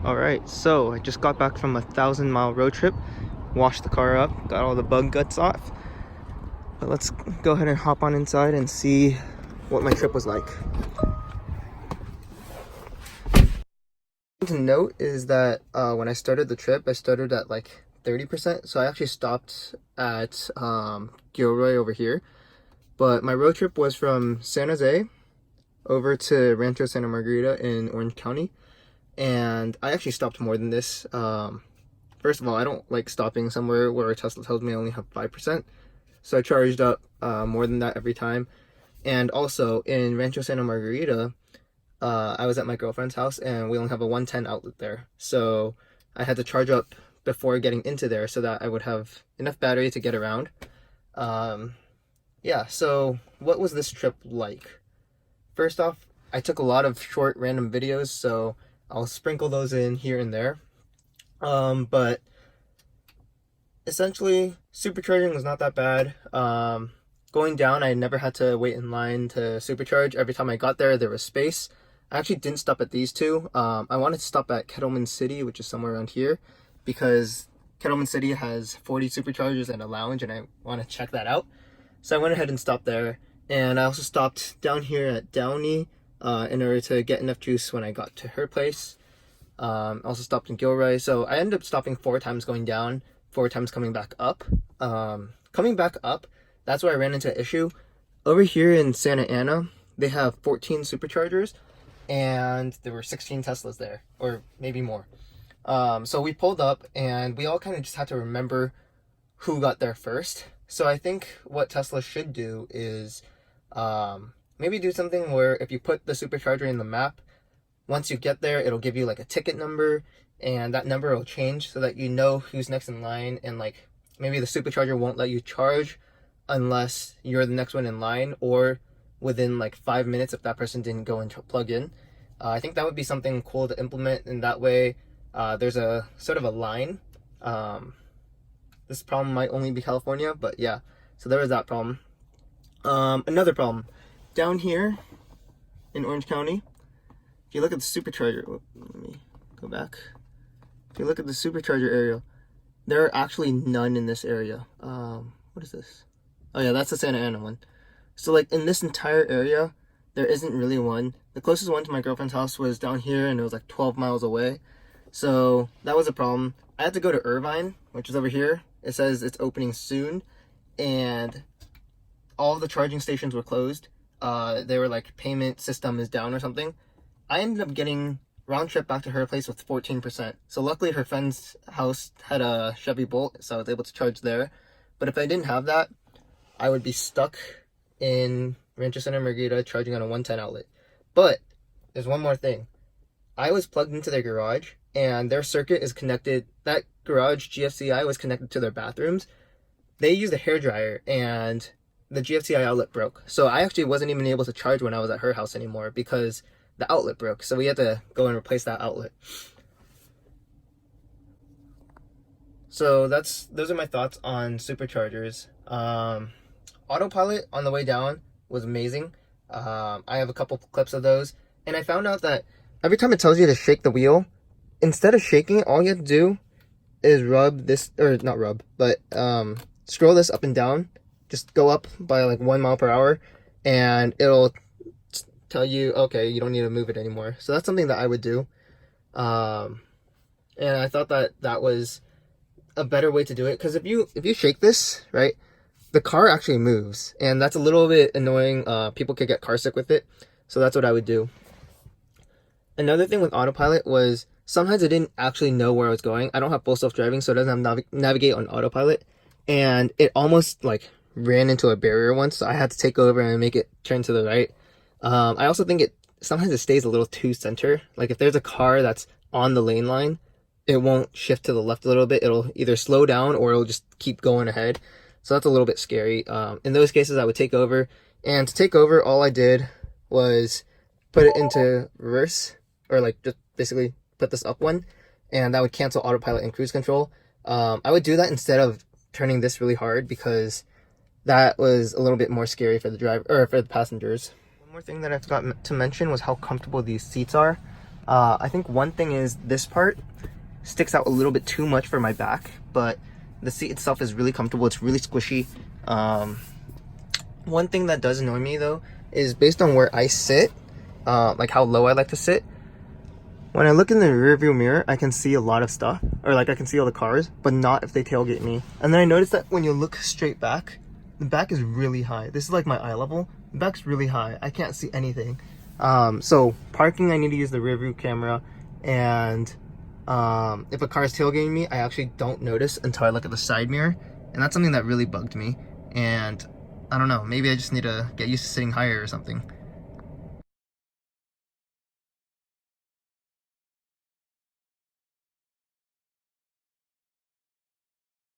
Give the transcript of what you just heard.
Alright, so I just got back from a 1,000-mile road trip, washed the car up, got all the bug guts off. But let's go ahead and hop on inside and see what my trip was like. To note is that when I started the trip, I started at like 30%, so I actually stopped at Gilroy over here. But my road trip was from San Jose over to Rancho Santa Margarita in Orange County. And I actually stopped more than this. First of all, I don't like stopping somewhere where Tesla tells me I only have 5%. So I charged up more than that every time. And also in Rancho Santa Margarita, I was at my girlfriend's house and we only have a 110 outlet there. So I had to charge up before getting into there so that I would have enough battery to get around. Yeah, so what was this trip like? First off, I took a lot of short random videos, so I'll sprinkle those in here and there. But essentially, supercharging was not that bad. Going down, I never had to wait in line to supercharge. Every time I got there, there was space. I actually didn't stop at these two. I wanted to stop at Kettleman City, which is somewhere around here, because Kettleman City has 40 superchargers and a lounge, and I want to check that out. So I went ahead and stopped there. And I also stopped down here at Downey in order to get enough juice when I got to her place. Also stopped in Gilroy. So I ended up stopping 4 times going down, 4 times coming back up. Coming back up, that's where I ran into an issue. Over here in Santa Ana, they have 14 superchargers, and there were 16 Teslas there, or maybe more. So we pulled up, and we all kind of just had to remember who got there first. So I think what Tesla should do is maybe do something where if you put the supercharger in the map, once you get there, it'll give you like a ticket number, and that number will change so that you know who's next in line, and like maybe the supercharger won't let you charge unless you're the next one in line or within like 5 minutes if that person didn't go and plug in. I think that would be something cool to implement, and that way there's a sort of a line. This problem might only be California, but yeah, so there was that problem. Another problem down here in Orange County, if you look at the supercharger, let me go back. If you look at the supercharger area, there are actually none in this area. What is this? Oh yeah, that's the Santa Ana one. So like in this entire area, there isn't really one. The closest one to my girlfriend's house was down here, and it was like 12 miles away. So that was a problem. I had to go to Irvine, which is over here. It says it's opening soon, and all the charging stations were closed. They were like, payment system is down or something. I ended up getting round trip back to her place with 14%. So luckily her friend's house had a Chevy Bolt, so I was able to charge there. But if I didn't have that, I would be stuck in Rancho Santa Margarita charging on a 110 outlet. But there's one more thing. I was plugged into their garage, and their circuit is connected. That garage GFCI was connected to their bathrooms. They used a hairdryer, and the GFCI outlet broke. So I actually wasn't even able to charge when I was at her house anymore because the outlet broke. So we had to go and replace that outlet. So those are my thoughts on superchargers. Autopilot on the way down was amazing. I have a couple clips of those, and I found out that every time it tells you to shake the wheel, instead of shaking it, all you have to do is rub this, or not rub, but scroll this up and down. Just go up by like 1 mile per hour, and it'll tell you, okay, you don't need to move it anymore. So that's something that I would do. And I thought that that was a better way to do it, because if you shake this, right, the car actually moves, and that's a little bit annoying. People could get car sick with it, so that's what I would do. Another thing with Autopilot was sometimes I didn't actually know where I was going. I don't have full self-driving, so it doesn't have navigate on Autopilot, and it almost like ran into a barrier once, so I had to take over and make it turn to the right. I also think sometimes it stays a little too center. Like if there's a car that's on the lane line, it won't shift to the left a little bit. It'll either slow down or it'll just keep going ahead. So that's a little bit scary. In those cases, I would take over. And to take over, all I did was put it into reverse, or like just basically put this up one, and that would cancel autopilot and cruise control. I would do that instead of turning this really hard, because that was a little bit more scary for the driver, or for the passengers. One more thing that I forgot to mention was how comfortable these seats are. I think one thing is this part sticks out a little bit too much for my back, but the seat itself is really comfortable. It's really squishy. One thing that does annoy me though is based on where I sit, like how low I like to sit. When I look in the rearview mirror, I can see a lot of stuff, or like I can see all the cars, but not if they tailgate me. And then I noticed that when you look straight back, the back is really high. This is like my eye level. The back's really high. I can't see anything. So parking, I need to use the rearview camera, and if a car is tailgating me, I actually don't notice until I look at the side mirror, and that's something that really bugged me. And I don't know, maybe I just need to get used to sitting higher or something.